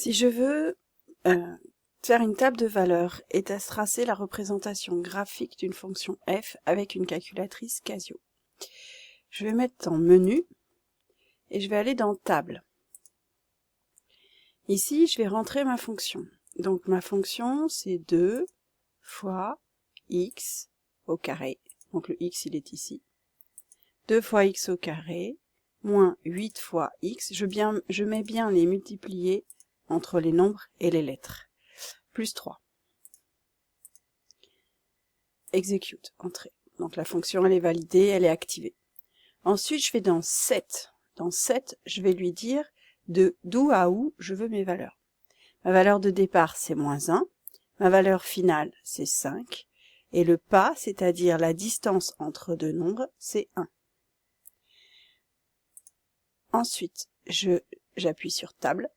Si je veux faire une table de valeurs et tracer la représentation graphique d'une fonction f avec une calculatrice Casio, je vais mettre dans Menu et je vais aller dans Table. Ici, je vais rentrer ma fonction. Donc ma fonction, c'est 2 fois x au carré. Donc le x, il est ici. 2 fois x au carré, moins 8 fois x. Je mets bien les multipliés entre les nombres et les lettres. Plus 3. Execute, entrée. Donc la fonction, elle est validée, elle est activée. Ensuite, je vais dans Set. Dans Set, je vais lui dire d'où à où je veux mes valeurs. Ma valeur de départ, c'est -1. Ma valeur finale, c'est 5. Et le pas, c'est-à-dire la distance entre deux nombres, c'est 1. Ensuite, j'appuie sur Table.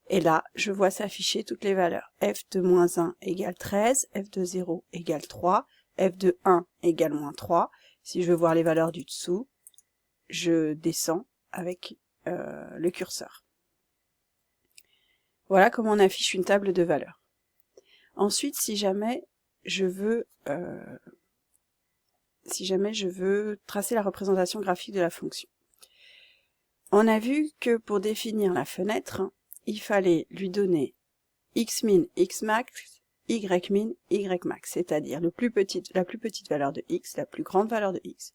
Et là, je vois s'afficher toutes les valeurs. f de -1 égale 13, f de 0 égale 3, f de 1 égale -3. Si je veux voir les valeurs du dessous, je descends avec le curseur. Voilà comment on affiche une table de valeurs. Ensuite, si jamais je veux tracer la représentation graphique de la fonction. On a vu que pour définir la fenêtre, il fallait lui donner xmin, xmax, ymin, ymax, c'est-à-dire la plus petite valeur de x, la plus grande valeur de x,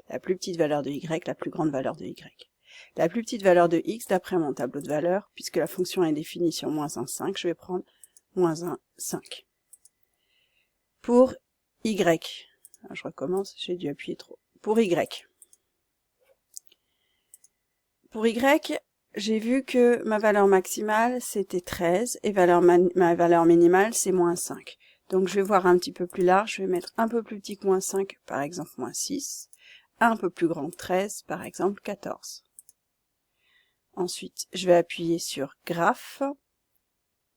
la plus petite valeur de y, la plus grande valeur de y. La plus petite valeur de x, d'après mon tableau de valeurs, puisque la fonction est définie sur -1, 5, je vais prendre -1, 5. Pour y, je recommence, j'ai dû appuyer trop. Pour y, j'ai vu que ma valeur maximale, c'était 13, et ma valeur minimale, c'est -5. Donc je vais voir un petit peu plus large, je vais mettre un peu plus petit que -5, par exemple -6, un peu plus grand que 13, par exemple 14. Ensuite, je vais appuyer sur Graphe.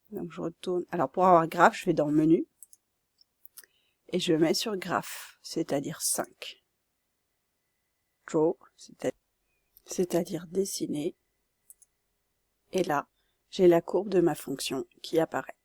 Donc je retourne. Alors pour avoir Graphe, je vais dans Menu, et je mets sur Graphe, c'est-à-dire 5. Draw, c'est-à-dire dessiner. Et là, j'ai la courbe de ma fonction qui apparaît.